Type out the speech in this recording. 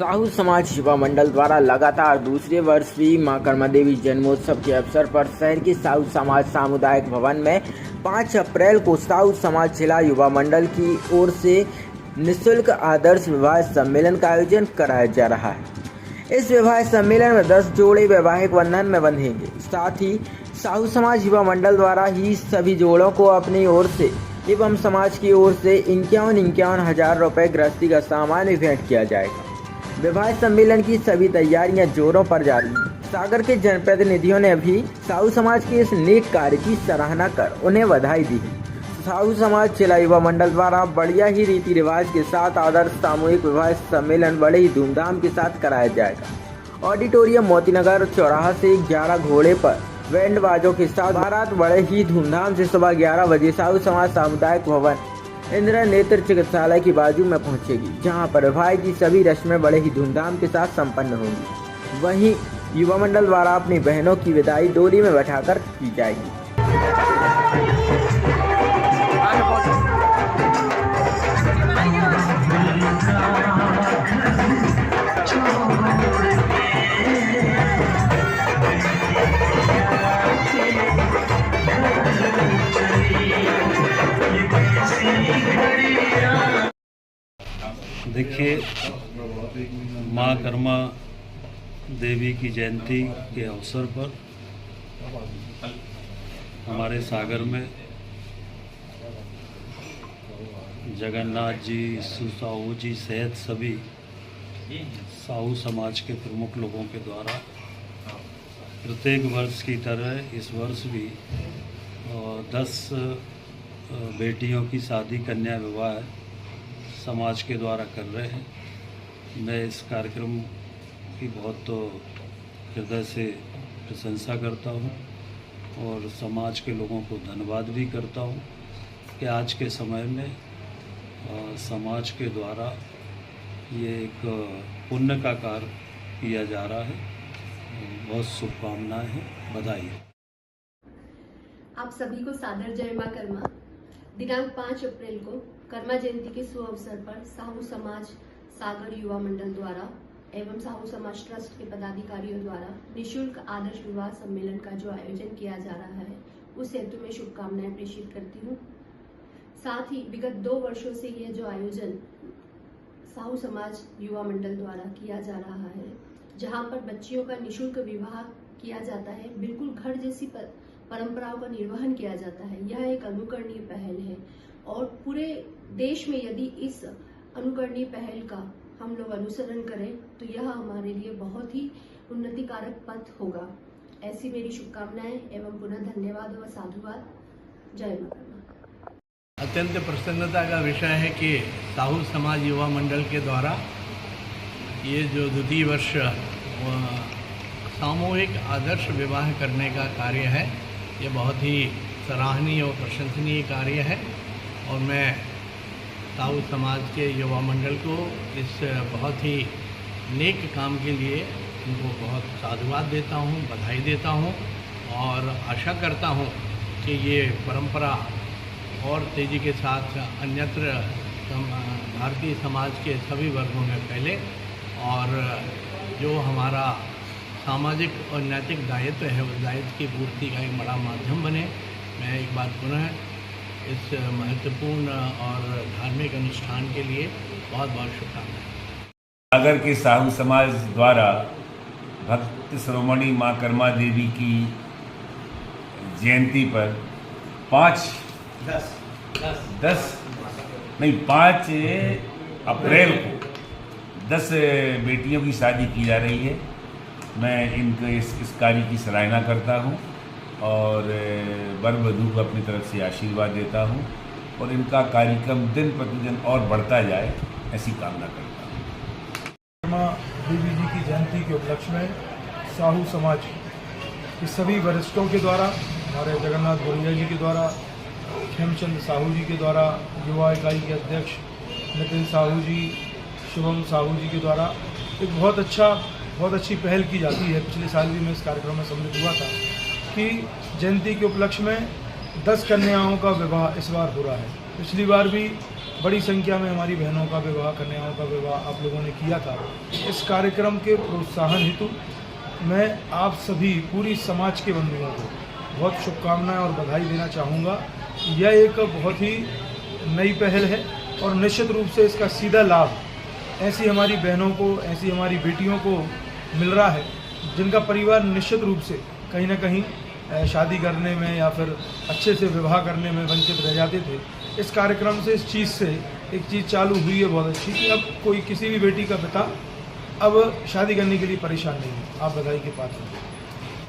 साहू समाज युवा मंडल द्वारा लगातार दूसरे वर्ष भी मां कर्मा देवी जन्मोत्सव के अवसर पर शहर के साहू समाज सामुदायिक भवन में 5 अप्रैल को साहू समाज जिला युवा मंडल की ओर से निःशुल्क आदर्श विवाह सम्मेलन का आयोजन कराया जा रहा है। इस विवाह सम्मेलन में 10 जोड़े वैवाहिक बंधन में बंधेंगे। साथ ही साहू समाज युवा मंडल द्वारा ही सभी जोड़ों को अपनी ओर से एवं समाज की ओर से 51 हजार रुपये गृहस्थी का सामान भी भेंट किया जाएगा। विवाह सम्मेलन की सभी तैयारियां जोरों पर जारी हैं। सागर के जनप्रतिनिधियों ने भी साहू समाज के इस नेक कार्य की सराहना कर उन्हें बधाई दी है। साहू समाज जिला युवा मंडल द्वारा बढ़िया ही रीति रिवाज के साथ आदर्श सामूहिक विवाह सम्मेलन बड़े ही धूमधाम के साथ कराया जाएगा। ऑडिटोरियम मोतीनगर चौराहा से 11 घोड़े पर बैंड बाजों के साथ बारात बड़े ही धूमधाम से सुबह 11 बजे साहू समाज सामुदायिक भवन इंदिरा नेत्र चिकित्सालय की बाजू में पहुंचेगी, जहां पर विवाह की सभी रस्में बड़े ही धूमधाम के साथ संपन्न होंगी। वहीं युवा मंडल द्वारा अपनी बहनों की विदाई डोली में बैठाकर की जाएगी। देखिए, माँ कर्मा देवी की जयंती के अवसर पर हमारे सागर में जगन्नाथ जी, साहू जी सहित सभी साहू समाज के प्रमुख लोगों के द्वारा प्रत्येक वर्ष की तरह इस वर्ष भी 10 बेटियों की शादी कन्या विवाह समाज के द्वारा कर रहे हैं। मैं इस कार्यक्रम की बहुत हृदय से प्रशंसा करता हूं और समाज के लोगों को धन्यवाद भी करता हूं कि आज के समय में समाज के द्वारा ये एक पुण्य का कार्य किया जा रहा है। बहुत शुभकामनाएं हैं, बधाई। आप सभी को सादर जय मां कर्मा। दिनांक 5 अप्रैल को कर्मा जयंती के शुभ अवसर पर साहू समाज सागर युवा मंडल द्वारा एवं साहू समाज ट्रस्ट के पदाधिकारियों द्वारा निःशुल्क आदर्श विवाह सम्मेलन का जो आयोजन किया जा रहा है, उस हेतु में शुभकामनाएं प्रेषित करती हूँ। साथ ही विगत 2 वर्षों से यह जो आयोजन साहू समाज युवा मंडल द्वारा किया जा रहा है, जहाँ पर बच्चियों का निःशुल्क विवाह किया जाता है, बिल्कुल घर जैसी परंपराओं का निर्वहन किया जाता है। यह एक अनुकरणीय पहल है और पूरे देश में यदि इस अनुकरणीय पहल का हम लोग अनुसरण करें तो यह हमारे लिए बहुत ही उन्नतिकारक पथ होगा। ऐसी मेरी शुभकामनाएं एवं पुनः धन्यवाद व साधुवाद। जय मां कर्मा। अत्यंत प्रसन्नता का विषय है कि साहू समाज युवा मंडल के द्वारा ये जो द्वितीय वर्ष सामूहिक आदर्श विवाह करने का कार्य है, ये बहुत ही सराहनीय और प्रशंसनीय कार्य है और मैं साहू समाज के युवा मंडल को इस बहुत ही नेक काम के लिए उनको बहुत साधुवाद देता हूँ, बधाई देता हूँ और आशा करता हूँ कि ये परंपरा और तेज़ी के साथ अन्यत्र भारतीय समाज के सभी वर्गों में फैले और जो हमारा सामाजिक और नैतिक दायित्व है, उस दायित्व की पूर्ति का एक बड़ा माध्यम बने। मैं एक बार पुनः इस महत्वपूर्ण और धार्मिक अनुष्ठान के लिए बहुत बहुत शुभकामनाएं। सागर के साहू समाज द्वारा भक्त शिरोमणि माँ कर्मा देवी की जयंती पर 5 अप्रैल को 10 बेटियों की शादी की जा रही है। मैं इनके इस कार्य की सराहना करता हूं और वर वधू को अपनी तरफ से आशीर्वाद देता हूं और इनका कार्यक्रम दिन प्रतिदिन और बढ़ता जाए, ऐसी कामना करता हूं। कर्मा देवी जी की जयंती के उपलक्ष्य में साहू समाज के सभी वरिष्ठों के द्वारा, हमारे जगन्नाथ बोरिया जी के द्वारा, खेमचंद साहू जी के द्वारा, युवा इकाई के अध्यक्ष नितिन साहू जी, शुभम साहू जी के द्वारा एक बहुत अच्छी पहल की जाती है। पिछले साल भी मैं इस कार्यक्रम में सम्मिलित हुआ था कि जयंती के उपलक्ष्य में 10 कन्याओं का विवाह इस बार हो रहा है। पिछली बार भी बड़ी संख्या में हमारी बहनों का विवाह, कन्याओं का विवाह आप लोगों ने किया था। इस कार्यक्रम के प्रोत्साहन हेतु मैं आप सभी पूरी समाज के बंधुओं को बहुत शुभकामनाएं और बधाई देना चाहूँगा। यह एक बहुत ही नई पहल है और निश्चित रूप से इसका सीधा लाभ ऐसी हमारी बहनों को, ऐसी हमारी बेटियों को मिल रहा है जिनका परिवार निश्चित रूप से कहीं ना कहीं शादी करने में या फिर अच्छे से विवाह करने में वंचित रह जाते थे। इस कार्यक्रम से, इस चीज़ से एक चीज़ चालू हुई है बहुत अच्छी कि अब कोई किसी भी बेटी का पिता अब शादी करने के लिए परेशान नहीं है। आप बधाई के पात्र हैं।